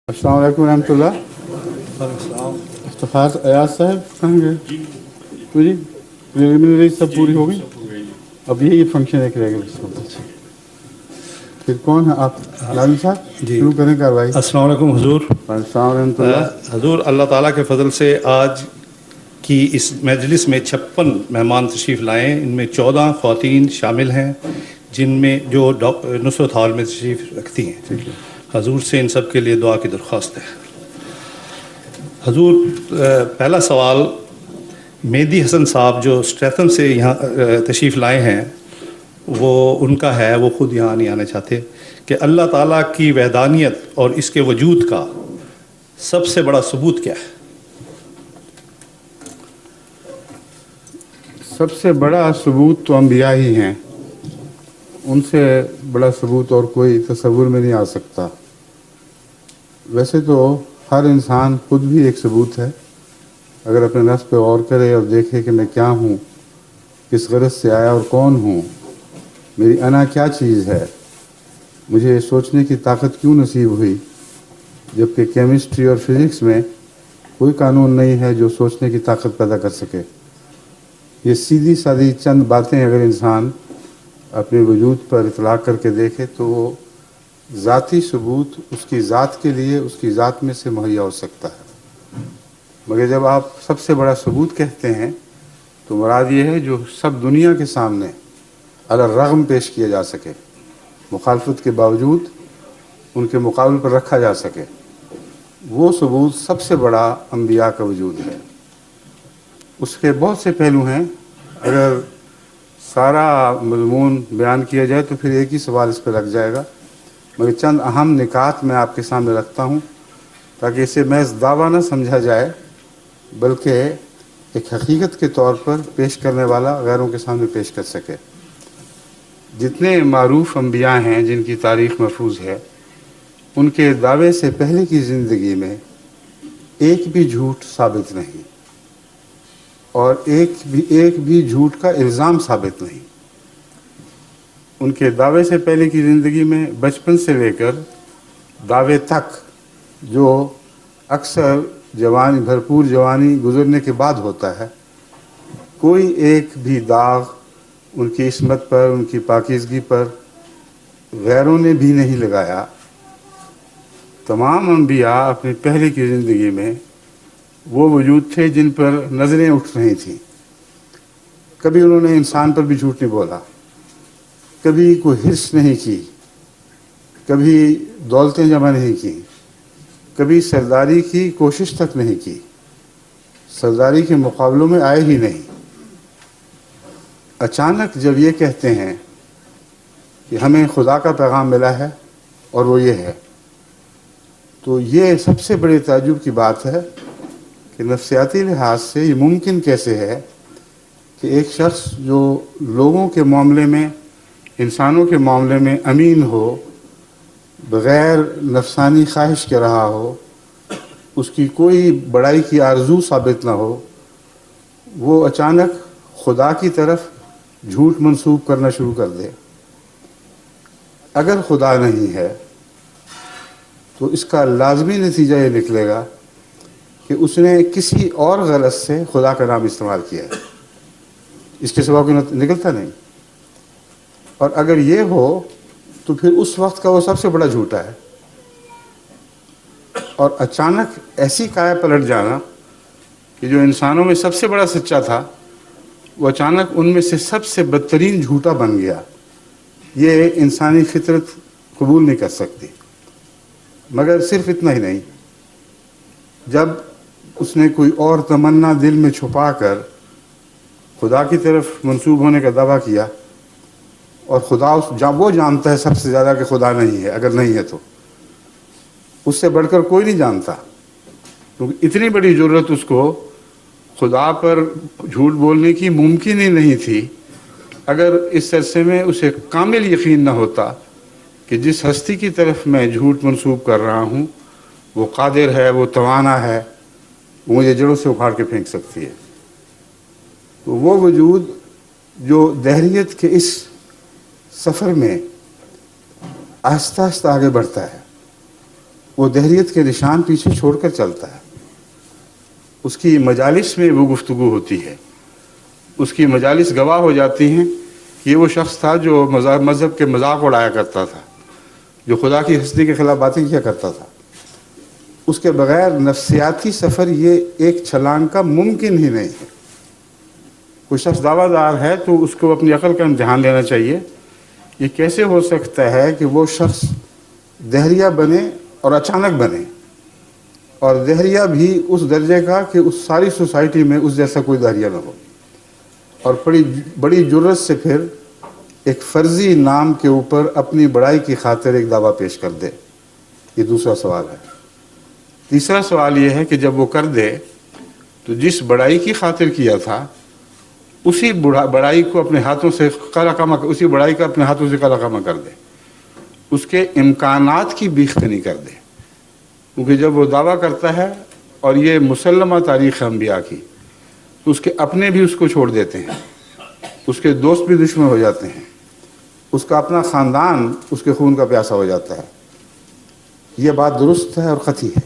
السلام علیکم ورحمۃ اللہ. افتخار ایاز صاحب کہاں گئے؟ پوری پریلیمنری سب پوری ہو گئی. اب یہی فنکشن ایک رہ گیا. پھر کون ہے آپ؟ لازم صاحب جی شروع کریں کاروائی. السلام علیکم حضور. السلام ورحمۃ اللہ. حضور اللہ تعالیٰ کے فضل سے آج کی اس مجلس میں 56 مہمان تشریف لائے ہیں. ان میں 14 خواتین شامل ہیں جن میں جو نصرت ہال میں تشریف رکھتی ہیں. حضور سے ان سب کے لیے دعا کی درخواست ہے. حضور پہلا سوال مہدی حسن صاحب جو اسٹریتھن سے یہاں تشریف لائے ہیں وہ ان کا ہے. وہ خود یہاں نہیں آنا چاہتے کہ اللہ تعالیٰ کی وحدانیت اور اس کے وجود کا سب سے بڑا ثبوت کیا ہے؟ سب سے بڑا ثبوت تو انبیاء ہی ہیں. ان سے بڑا ثبوت اور کوئی تصور میں نہیں آ سکتا. ویسے تو ہر انسان خود بھی ایک ثبوت ہے. اگر اپنے نفس پہ غور کرے اور دیکھے کہ میں کیا ہوں، کس غرض سے آیا اور کون ہوں، میری انا کیا چیز ہے، مجھے سوچنے کی طاقت کیوں نصیب ہوئی، جبکہ کیمسٹری اور فزکس میں کوئی قانون نہیں ہے جو سوچنے کی طاقت پیدا کر سکے. یہ سیدھی سادھی چند باتیں اگر انسان اپنے وجود پر اطلاق کر کے دیکھے تو وہ ذاتی ثبوت اس کی ذات کے لیے اس کی ذات میں سے مہیا ہو سکتا ہے. مگر جب آپ سب سے بڑا ثبوت کہتے ہیں تو مراد یہ ہے جو سب دنیا کے سامنے علی الرغم پیش کیا جا سکے، مخالفت کے باوجود ان کے مقابل پر رکھا جا سکے. وہ ثبوت سب سے بڑا انبیاء کا وجود ہے. اس کے بہت سے پہلو ہیں. اگر سارا مضمون بیان کیا جائے تو پھر ایک ہی سوال اس پہ لگ جائے گا، مگر چند اہم نکات میں آپ کے سامنے رکھتا ہوں تاکہ اسے محض دعویٰ نہ سمجھا جائے بلکہ ایک حقیقت کے طور پر پیش کرنے والا غیروں کے سامنے پیش کر سکے. جتنے معروف انبیاء ہیں جن کی تاریخ محفوظ ہے، ان کے دعوے سے پہلے کی زندگی میں ایک بھی جھوٹ ثابت نہیں اور ایک بھی جھوٹ کا الزام ثابت نہیں. ان کے دعوے سے پہلے کی زندگی میں بچپن سے لے کر دعوے تک، جو اکثر بھرپور جوانی گزرنے کے بعد ہوتا ہے، کوئی ایک بھی داغ ان کی عصمت پر، ان کی پاکیزگی پر غیروں نے بھی نہیں لگایا. تمام انبیاء اپنی پہلے کی زندگی میں وہ وجود تھے جن پر نظریں اٹھ رہی تھیں. کبھی انہوں نے انسان پر بھی جھوٹ نہیں بولا، کبھی کوئی حرص نہیں کی، کبھی دولتیں جمع نہیں کی، کبھی سرداری کی کوشش تک نہیں کی، سرداری کے مقابلوں میں آئے ہی نہیں. اچانک جب یہ کہتے ہیں کہ ہمیں خدا کا پیغام ملا ہے اور وہ یہ ہے، تو یہ سب سے بڑے تعجب کی بات ہے کہ نفسیاتی لحاظ سے یہ ممکن کیسے ہے کہ ایک شخص جو لوگوں کے معاملے میں، انسانوں کے معاملے میں امین ہو، بغیر نفسانی خواہش کے رہا ہو، اس کی کوئی بڑائی کی آرزو ثابت نہ ہو، وہ اچانک خدا کی طرف جھوٹ منسوب کرنا شروع کر دے. اگر خدا نہیں ہے تو اس کا لازمی نتیجہ یہ نکلے گا کہ اس نے کسی اور غرض سے خدا کا نام استعمال کیا ہے. اس کے سوا کوئی نکلتا نہیں. اور اگر یہ ہو تو پھر اس وقت کا وہ سب سے بڑا جھوٹا ہے. اور اچانک ایسی کایا پلٹ جانا کہ جو انسانوں میں سب سے بڑا سچا تھا وہ اچانک ان میں سے سب سے بدترین جھوٹا بن گیا، یہ انسانی فطرت قبول نہیں کر سکتی. مگر صرف اتنا ہی نہیں، جب اس نے کوئی اور تمنا دل میں چھپا کر خدا کی طرف منسوب ہونے کا دعویٰ کیا، اور خدا وہ جانتا ہے سب سے زیادہ کہ خدا نہیں ہے، اگر نہیں ہے تو اس سے بڑھ کر کوئی نہیں جانتا، کیونکہ اتنی بڑی ضرورت اس کو خدا پر جھوٹ بولنے کی ممکن ہی نہیں تھی اگر اس عرصے میں اسے کامل یقین نہ ہوتا کہ جس ہستی کی طرف میں جھوٹ منسوب کر رہا ہوں وہ قادر ہے، وہ توانا ہے، وہ مجھے جڑوں سے اکھاڑ کے پھینک سکتی ہے. تو وہ وجود جو دہریت کے اس سفر میں آہستہ آہستہ آگے بڑھتا ہے وہ دہریت کے نشان پیچھے چھوڑ کر چلتا ہے. اس کی مجالس میں وہ گفتگو ہوتی ہے، اس کی مجالس گواہ ہو جاتی ہیں کہ یہ وہ شخص تھا جو مذہب کے مذاق اڑایا کرتا تھا، جو خدا کی ہستی کے خلاف باتیں کیا کرتا تھا. اس کے بغیر نفسیاتی سفر یہ ایک چھلانگ کا ممکن ہی نہیں ہے. کوئی شخص دعویٰ دار ہے تو اس کو اپنی عقل کا امتحان لینا چاہیے. یہ کیسے ہو سکتا ہے کہ وہ شخص دہریہ بنے اور اچانک بنے، اور دہریہ بھی اس درجے کا کہ اس ساری سوسائٹی میں اس جیسا کوئی دہریہ نہ ہو، اور بڑی جرت سے پھر ایک فرضی نام کے اوپر اپنی بڑائی کی خاطر ایک دعویٰ پیش کر دے. یہ دوسرا سوال ہے. تیسرا سوال یہ ہے کہ جب وہ کر دے تو جس بڑائی کی خاطر کیا تھا اسی بڑائی کو اپنے ہاتھوں سے اسی بڑائی کا اپنے ہاتھوں سے قلقامہ کر دے، اس کے امکانات کی بیخ نہیں کر دے. کیونکہ جب وہ دعویٰ کرتا ہے، اور یہ مسلمہ تاریخ انبیاء کی، تو اس کے اپنے بھی اس کو چھوڑ دیتے ہیں، اس کے دوست بھی دشمن ہو جاتے ہیں، اس کا اپنا خاندان اس کے خون کا پیاسا ہو جاتا ہے. یہ بات درست ہے اور قطعی ہے.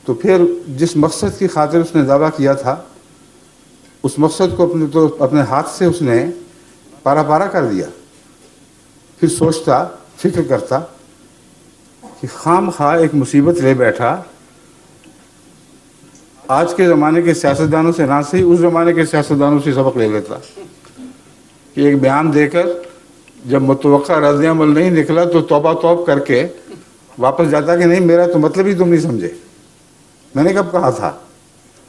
تو پھر جس مقصد کی خاطر اس نے دعویٰ کیا تھا، اس مقصد کو اپنے ہاتھ سے اس نے پارا پارا کر دیا. پھر سوچتا، فکر کرتا کہ خام خواہ ایک مصیبت لے بیٹھا. آج کے زمانے کے سیاستدانوں سے نہ صحیح، اس زمانے کے سیاستدانوں سے سبق لے لیتا کہ ایک بیان دے کر جب متوقع رد عمل نہیں نکلا تو توبہ توب کر کے واپس جاتا کہ نہیں، میرا تو مطلب ہی تم نہیں سمجھے. میں نے کب کہا تھا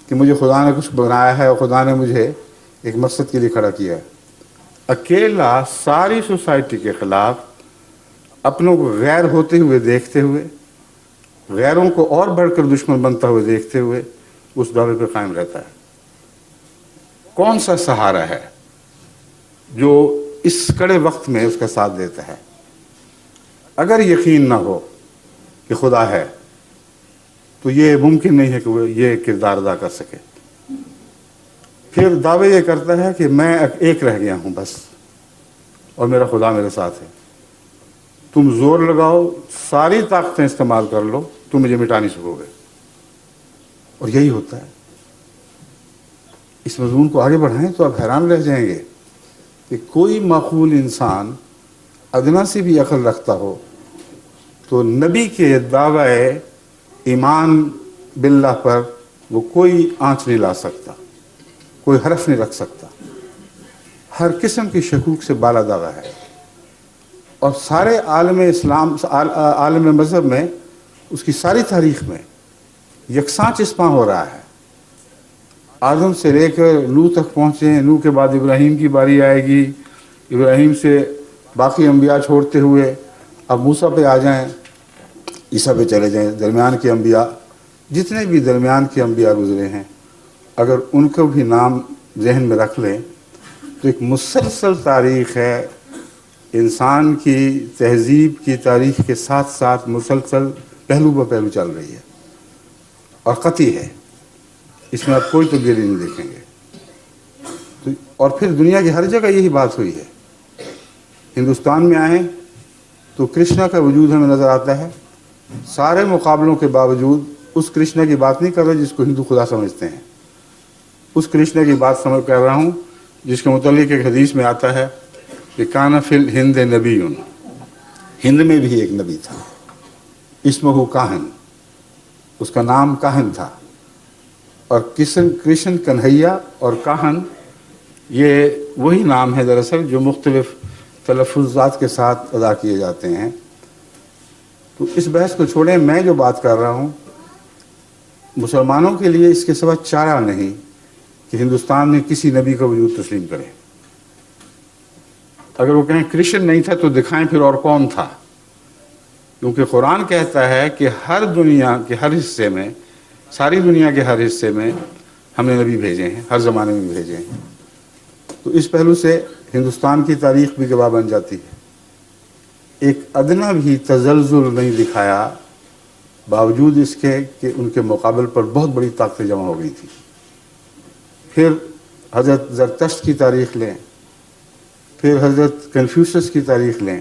کہ مجھے خدا نے کچھ بنایا ہے اور خدا نے مجھے ایک مقصد کے لیے کھڑا کیا ہے. اکیلا ساری سوسائٹی کے خلاف، اپنوں کو غیر ہوتے ہوئے دیکھتے ہوئے، غیروں کو اور بڑھ کر دشمن بنتا ہوئے دیکھتے ہوئے اس دعوے پہ قائم رہتا ہے. کون سا سہارا ہے جو اس کڑے وقت میں اس کا ساتھ دیتا ہے؟ اگر یقین نہ ہو کہ خدا ہے تو یہ ممکن نہیں ہے کہ وہ یہ کردار ادا کر سکے. پھر دعوے یہ کرتا ہے کہ میں ایک رہ گیا ہوں بس، اور میرا خدا میرے ساتھ ہے. تم زور لگاؤ، ساری طاقتیں استعمال کر لو، تم مجھے مٹا نہیں سکو گے. اور یہی ہوتا ہے. اس مضمون کو آگے بڑھائیں تو آپ حیران رہ جائیں گے کہ کوئی معقول انسان ادنا سی بھی عقل رکھتا ہو تو نبی کے دعوی ایمان باللہ پر وہ کوئی آنچ نہیں لا سکتا، کوئی حرف نہیں رکھ سکتا. ہر قسم کی شکوک سے بالا دعویٰ ہے. اور سارے عالم اسلام، عالم مذہب میں، اس کی ساری تاریخ میں یکساں چسپاں ہو رہا ہے. آدم سے لے کر نوح تک پہنچے ہیں، نوح کے بعد ابراہیم کی باری آئے گی، ابراہیم سے باقی انبیاء چھوڑتے ہوئے اب موسیٰ پہ آ جائیں، عیسیٰ پہ چلے جائیں. درمیان کے انبیاء، جتنے بھی درمیان کے انبیاء گزرے ہیں، اگر ان کو بھی نام ذہن میں رکھ لیں تو ایک مسلسل تاریخ ہے. انسان کی تہذیب کی تاریخ کے ساتھ ساتھ مسلسل پہلو بہ پہلو چل رہی ہے، اور قطعی ہے. اس میں آپ کوئی تبدیلی نہیں دیکھیں گے. اور پھر دنیا کی ہر جگہ یہی بات ہوئی ہے. ہندوستان میں آئیں تو کرشنا کا وجود ہمیں نظر آتا ہے. سارے مقابلوں کے باوجود اس کرشنا کی بات نہیں کر رہے جس کو ہندو خدا سمجھتے ہیں. اس کرشنا کی بات کر رہا ہوں جس کے متعلق ایک حدیث میں آتا ہے کہ کان فی الہند نبی، ہند میں بھی ایک نبی تھا، اسمہ کاہن، اس کا نام کاہن تھا. اور کرشن کنہیا اور کاہن یہ وہی نام ہے دراصل جو مختلف تلفظات کے ساتھ ادا کیے جاتے ہیں. تو اس بحث کو چھوڑیں. میں جو بات کر رہا ہوں، مسلمانوں کے لیے اس کے سوا چارہ نہیں کہ ہندوستان میں کسی نبی کا وجود تسلیم کریں. اگر وہ کہیں کرشن نہیں تھا تو دکھائیں پھر اور کون تھا. کیونکہ قرآن کہتا ہے کہ ہر دنیا کے ہر حصے میں، ساری دنیا کے ہر حصے میں ہم نے نبی بھیجے ہیں، ہر زمانے میں بھیجے ہیں. تو اس پہلو سے ہندوستان کی تاریخ بھی گواہ بن جاتی ہے. ایک ادنا بھی تزلزل نہیں دکھایا، باوجود اس کے کہ ان کے مقابل پر بہت بڑی طاقتیں جمع ہو گئی تھی. پھر حضرت زرتشت کی تاریخ لیں، پھر حضرت کنفیوشس کی تاریخ لیں.